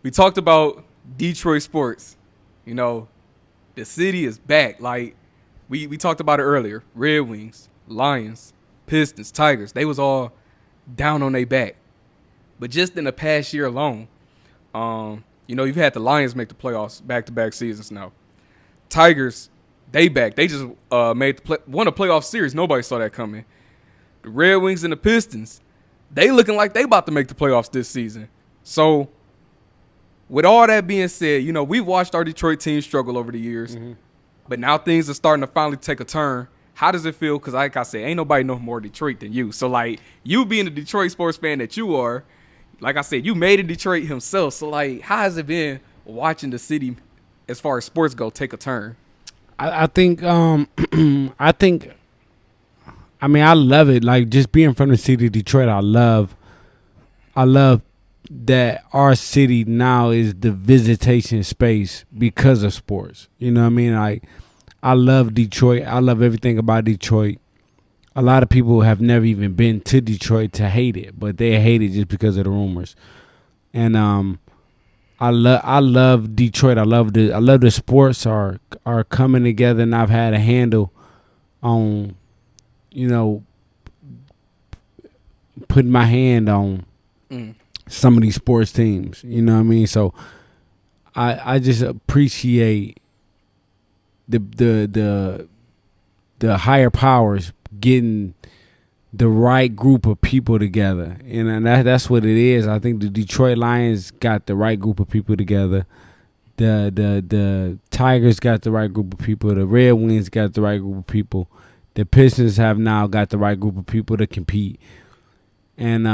we talked about Detroit sports. You know, the city is back. Like we talked about it earlier. Red Wings, Lions, Pistons, Tigers. They was all down on their back. But just in the past year alone, you've had the Lions make the playoffs back-to-back seasons now. Tigers, they back. They just won a playoff series. Nobody saw that coming. The Red Wings and the Pistons, they looking like they about to make the playoffs this season. So, with all that being said, we've watched our Detroit team struggle over the years, but now things are starting to finally take a turn. How does it feel? Because like I said, ain't nobody know more Detroit than you. So, like, you being the Detroit sports fan that you are, like I said, you made it Detroit himself. So, like, how has it been watching the city, as far as sports go, take a turn? I think I love it. Like, just being from the city of Detroit, I love that our city now is the visitation space because of sports. You know what I mean? Like, I love Detroit. I love everything about Detroit. A lot of people have never even been to Detroit to hate it, but they hate it just because of the rumors. And I love Detroit. I love the sports are coming together, and I've had a handle on, putting my hand on some of these sports teams. You know what I mean? So I just appreciate the higher powers getting the right group of people together, and that's what it is. I think the Detroit Lions got the right group of people together. The Tigers got the right group of people. The Red Wings got the right group of people. The Pistons have now got the right group of people to compete. And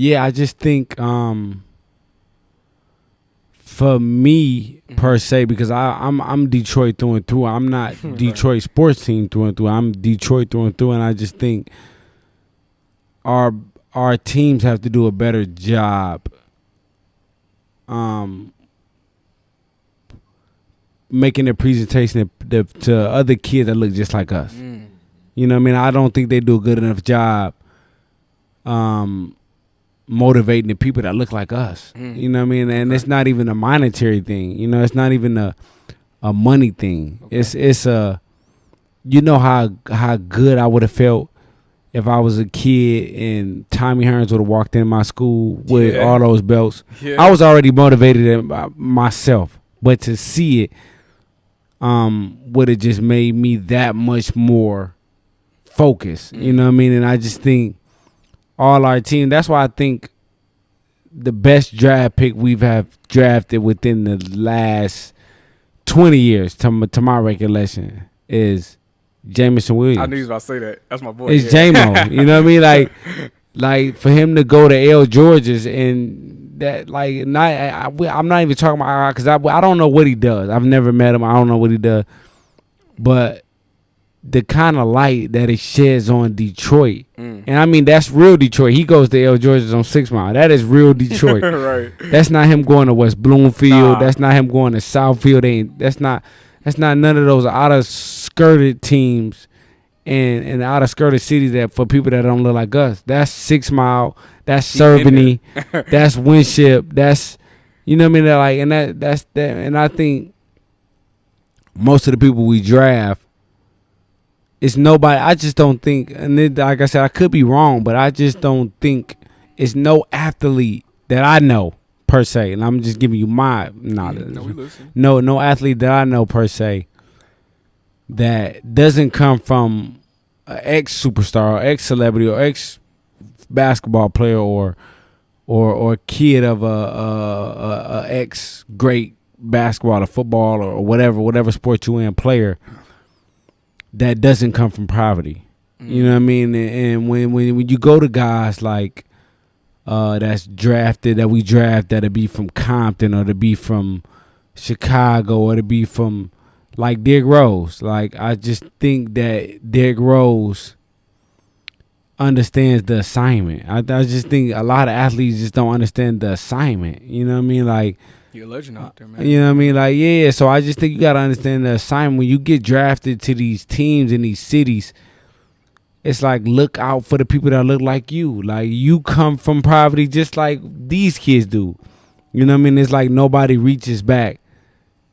I just think for me per se, because I'm Detroit through and through. I'm not Detroit sports team through and through. I'm Detroit through and through, and I just think our teams have to do a better job making a presentation to other kids that look just like us. You know what I mean? I don't think they do a good enough job motivating the people that look like us. You know what I mean? And it's not even a monetary thing. It's not even a money thing. Okay. It's a, how good I would have felt if I was a kid and Tommy Hearns would have walked in my school with all those belts. Yeah. I was already motivated myself, but to see it would have just made me that much more focused. You know what I mean? And I just think all our team, that's why I think the best draft pick we've have drafted within the last 20 years, to my recollection, is Jameson Williams. I knew you was about to say that. That's my boy. It's J-Mo. You know what I mean? Like for him to go to L. George's and that, like, I'm not even talking about, because I don't know what he does. I've never met him. I don't know what he does. But the kind of light that it sheds on Detroit. And I mean, that's real Detroit. He goes to L. George's on 6 Mile. That is real Detroit. Right. That's not him going to West Bloomfield. Nah. That's not him going to Southfield. That's not none of those out of skirted teams and out of skirted cities that for people that don't look like us. That's 6 Mile. That's Cerveny. That's Winship. That's, you know what I mean? Like, and that's that. And I think most of the people we draft, it's nobody. I just don't think, and then, like I said, I could be wrong, but I just don't think it's no athlete that I know per se, and I'm just giving you my knowledge. No, we listen. No athlete that I know per se that doesn't come from an ex-superstar or ex-celebrity or ex-basketball player or kid of a ex-great basketball or football or whatever sport you in player that doesn't come from poverty. You know what I mean? And when you go to guys like that we draft that'll be from Compton or to be from Chicago or to be from like Derrick Rose. Like, I just think that Derrick Rose understands the assignment. I just think a lot of athletes just don't understand the assignment. You know what I mean? Like, you're a legend out there, man. You know what I mean? Like, yeah. So I just think you got to understand the assignment. When you get drafted to these teams in these cities, it's like look out for the people that look like you. Like you come from poverty just like these kids do. You know what I mean? It's like nobody reaches back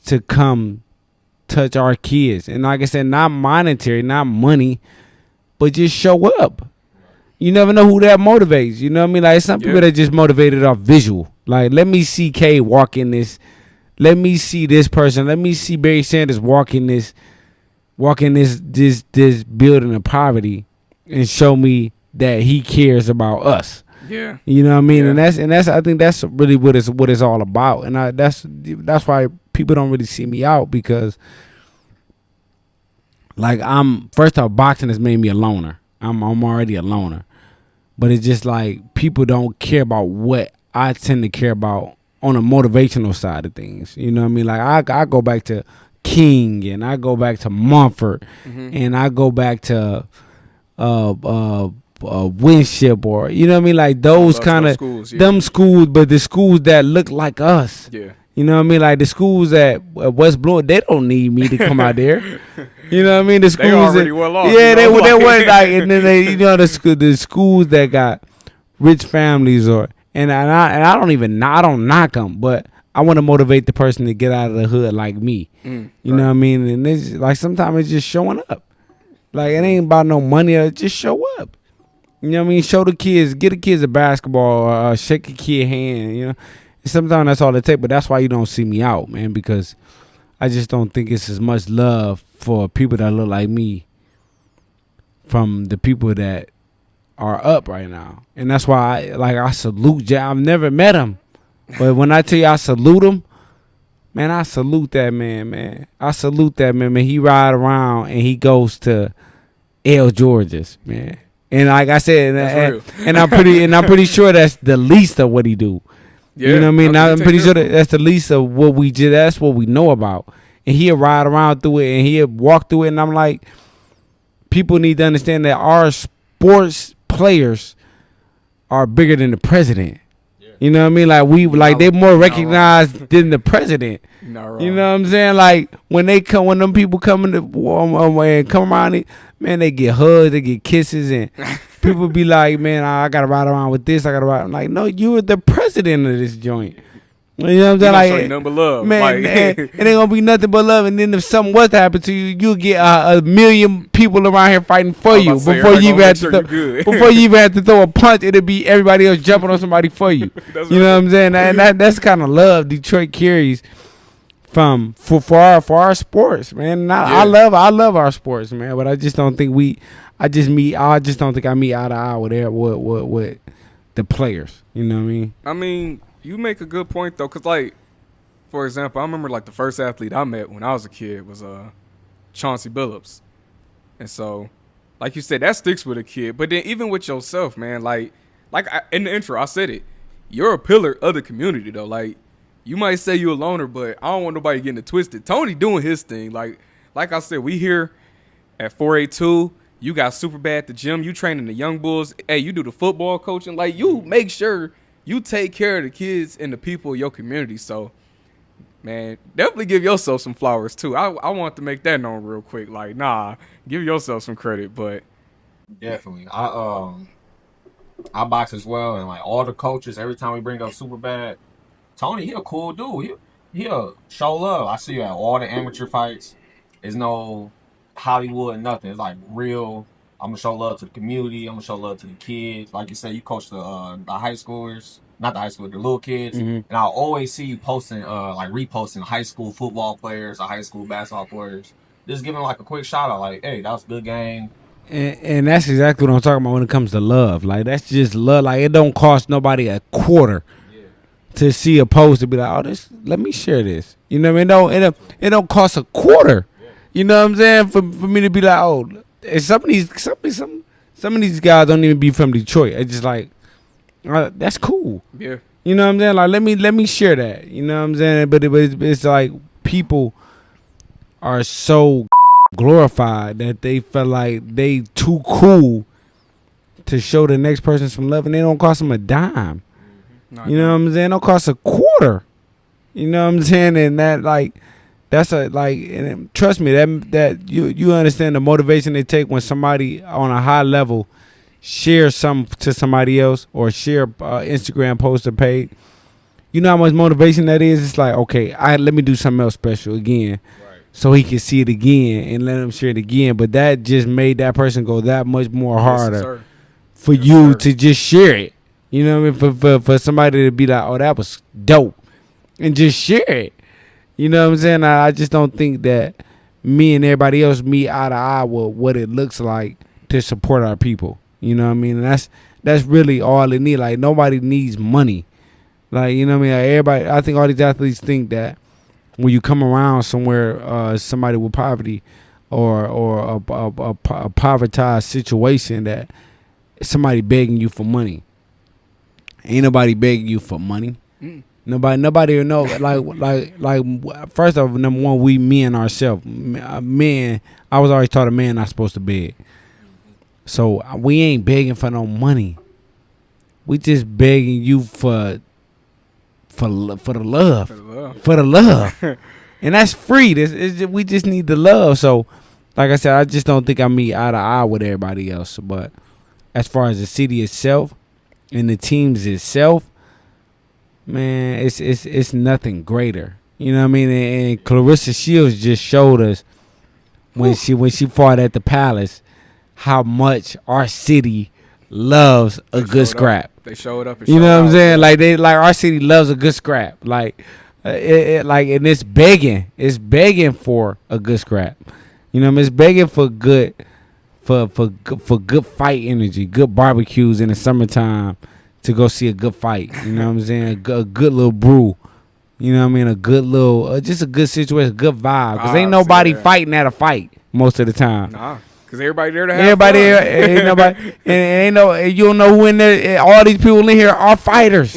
to come touch our kids. And like I said, not monetary, not money, but just show up. You never know who that motivates. You know what I mean? Like some people that just motivated off visual. Like let me see K walking this. Let me see this person. Let me see Barry Sanders walking this building of poverty and show me that he cares about us. Yeah. You know what I mean? Yeah. And that's I think that's really what it's all about. And that's why people don't really see me out, because like first off, boxing has made me a loner. I'm already a loner. But it's just like people don't care about what I tend to care about on a motivational side of things. You know what I mean? Like I go back to King, and I go back to Mumford, and I go back to Winship, or you know what I mean, like those kind of schools, them schools, but the schools that look like us. Yeah. You know what I mean? Like the schools at West Bloor, they don't need me to come out there. You know what I mean? The schools they already well off. Yeah, they were like, and then they, you know, the schools that got rich families, and I don't knock them, but I want to motivate the person to get out of the hood like me. You know what I mean? And it's like sometimes it's just showing up. Like it ain't about no money. Just show up. You know what I mean? Show the kids, get the kids a basketball, or shake a kid hand. You know, and sometimes that's all it takes. But that's why you don't see me out, man, because I just don't think it's as much love for people that look like me from the people that are up right now. And that's why I salute Jay. I've never met him. But when I tell you I salute him, man, I salute that man. I salute that man. He ride around and he goes to L. George's, man. And like I said, and I'm pretty sure that's the least of what he do. Yeah, you know what I mean? I'm pretty sure that's the least of what that's what we know about. And he'll ride around through it and he'll walk through it. And I'm like, people need to understand that our sports players are bigger than the president. You know what I mean? They're more recognized than the president. You know what I'm saying? Like when them people come around it, man, they get hugs, they get kisses, and people be like, man, I gotta ride around with this. I'm like, no, you are the president of this joint. You know what I'm saying? Like, show you nothing but love, man. It ain't gonna be nothing but love. And then if something was to happen to you, you'll get a million people around here fighting for you before you even have to throw a punch. It'll be everybody else jumping on somebody for you. You know what I'm saying? And that's kind of love Detroit carries for our sports, man. And I love our sports, man. But I just don't think I just don't think I meet eye to eye with the players. You know what I mean? I mean, you make a good point though, cause like, for example, I remember like the first athlete I met when I was a kid was Chauncey Billups, and so, like you said, that sticks with a kid. But then even with yourself, man, in the intro, I said it, you're a pillar of the community though. Like, you might say you're a loner, but I don't want nobody getting it twisted. Tony doing his thing. Like I said, we here at 482. You got super bad at the gym. You training the young bulls. Hey, you do the football coaching. Like, you make sure you take care of the kids and the people of your community. So, man, definitely give yourself some flowers too. I want to make that known real quick. Like, nah, give yourself some credit. But definitely, I box as well, and like all the coaches, every time we bring up Superbad, Tony, he a cool dude. He'll show love. I see you at all the amateur fights. There's no Hollywood, nothing. It's like real. I'm gonna show love to the community. I'm gonna show love to the kids. Like you said, you coach the high schoolers, not the high schoolers, the little kids. And I'll always see you posting, reposting high school football players or high school basketball players. Just giving like a quick shout out, like, hey, that was a good game. And that's exactly what I'm talking about when it comes to love. Like that's just love. Like it don't cost nobody a quarter to see a post to be like, oh, this. Let me share this. You know what I mean? It don't cost a quarter. You know what I'm saying? For me to be like, oh. And some of these guys don't even be from Detroit. It's just like, that's cool. Yeah. You know what I'm saying? Like let me share that. You know what I'm saying? But it's like people are so glorified that they feel like they too cool to show the next person some love, and they don't cost them a dime. You know what I'm saying? It don't cost a quarter. You know what I'm saying? And that That's a like, and trust me, that you understand the motivation they take when somebody on a high level shares something to somebody else or share Instagram post or page. You know how much motivation that is. It's like, okay, let me do something else special again, so he can see it again and let him share it again. But that just made that person go that much more harder sir. for Yes, you sir. to just share it. You know what I mean? For somebody to be like, oh, that was dope, and just share it. You know what I'm saying? I just don't think that me and everybody else meet eye to eye with what it looks like to support our people. You know what I mean? And that's really all it needs. Like, nobody needs money. Like, you know what I mean? Like, everybody, I think all these athletes think that when you come around somewhere, somebody with poverty or a povertized situation, that somebody begging you for money. Ain't nobody begging you for money. Mm. Nobody will know. Like. First off, number one, we men ourselves. Men, I was always taught a man not supposed to beg. So we ain't begging for no money. We just begging you for the love, For the love. for the love, and that's free. We just need the love. So, like I said, I just don't think I meet eye to eye with everybody else. But as far as the city itself and the teams itself, man, it's nothing greater. You know what I mean? And Clarissa Shields just showed us when she fought at the Palace how much our city loves a good scrap. They showed up. And You showed know what I'm out. saying? Like our city loves a good scrap. Like and it's begging for a good scrap. You know what I mean? It's begging for good for good fight energy, good barbecues in the summertime to go see a good fight. You know what I'm saying? A good little brew. You know what I mean? A good little, just a good situation, good vibe. Because ain't nobody fighting at a fight most of the time. Nah, because everybody there to have Everybody, fun. ain't nobody, and you don't know who in there. All these people in here are fighters.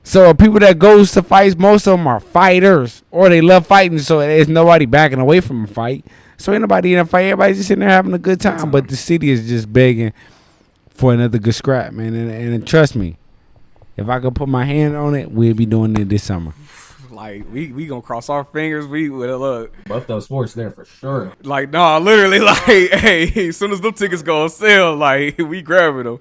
So people that goes to fights, most of them are fighters, or they love fighting. So there's nobody backing away from a fight. So ain't nobody in a fight. Everybody's just sitting there having a good time. But the city is just begging for another good scrap, man. And trust me, if I could put my hand on it, we'll be doing it this summer. Like we gonna cross our fingers. We would look Buffed Up Sports there for sure. like, nah, literally, like, hey, as soon as them tickets go on sale, like, we grabbing them.